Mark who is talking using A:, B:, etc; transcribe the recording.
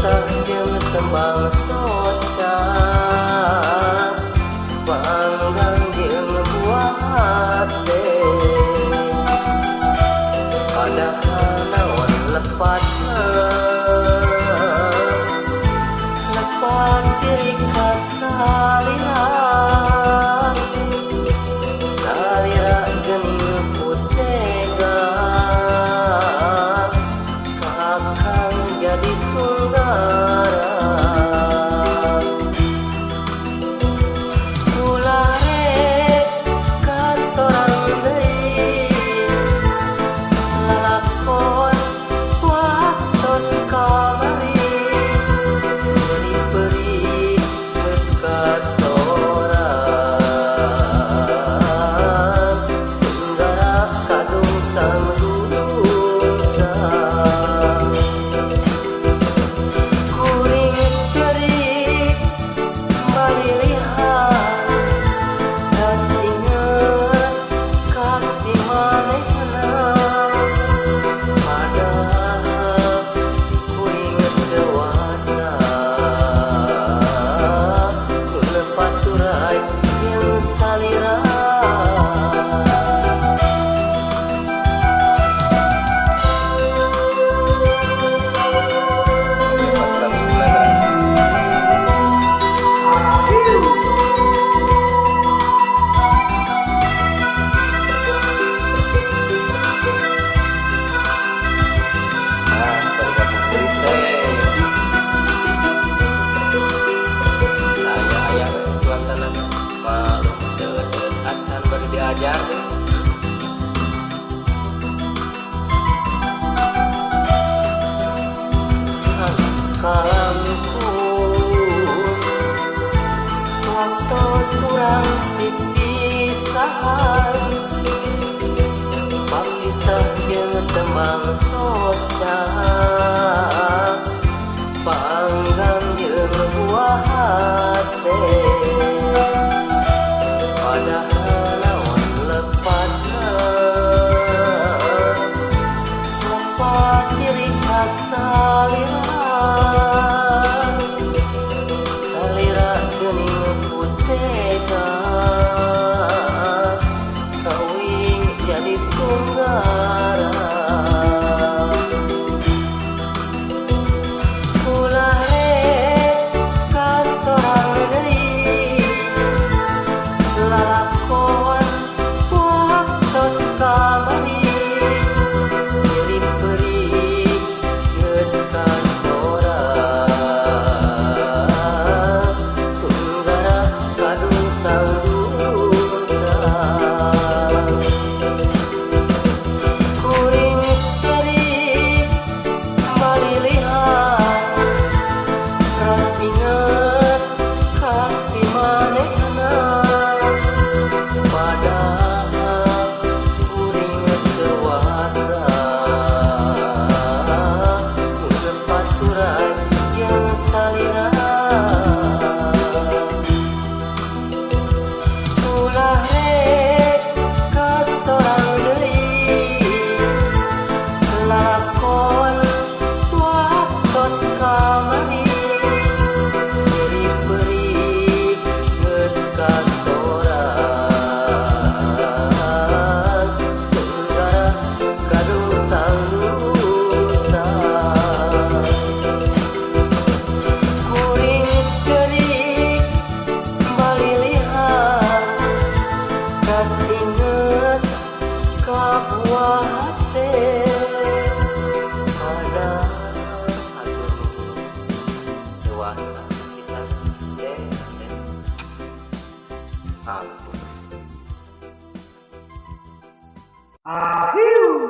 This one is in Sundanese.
A: Papisah jeung tembang soca, panggang jeung buah hate. Padahal naon lepatna, lepat diri ka salira, salira geuning putega, kakang jadi tunggara. Ulah rek ka sorang deui, lalakon waktos kamari, beri-beri geus kasorang, tunggara kadung sang dudusa. Kuring cerik balilihan, ras inget kasih manehna. Padahal kuring dewasa, nu lepaturai jeung salira. Aya suasana malu deuet acan baru diajar deh. Kalamku waktos kurang dipisahan, papisah jeung tembang soca, panggang jeung buah hate. Padahal naon lepatna, lepat diri ka salira, salira geuning putega, kawing jadi tunggara. Ulah rek ka sorang deui, lalakon waktos kamari, beri-beri geus kasorang, tunggara kadung sang dudusa. Kuring cerik balilihan, ras inget kasih manehna. Padahal kuring dewasa, nu lepaturai jeung salira. Ulah rek ka sorang deui, lalakon waktos kamari, beri-beri geus kasorang, tunggara kadung sang dusa. Kuring cerik balilihan, ras inget ka buah hate. Padahal aduh dewasa pisan deh. Ampun.
B: Ahiu.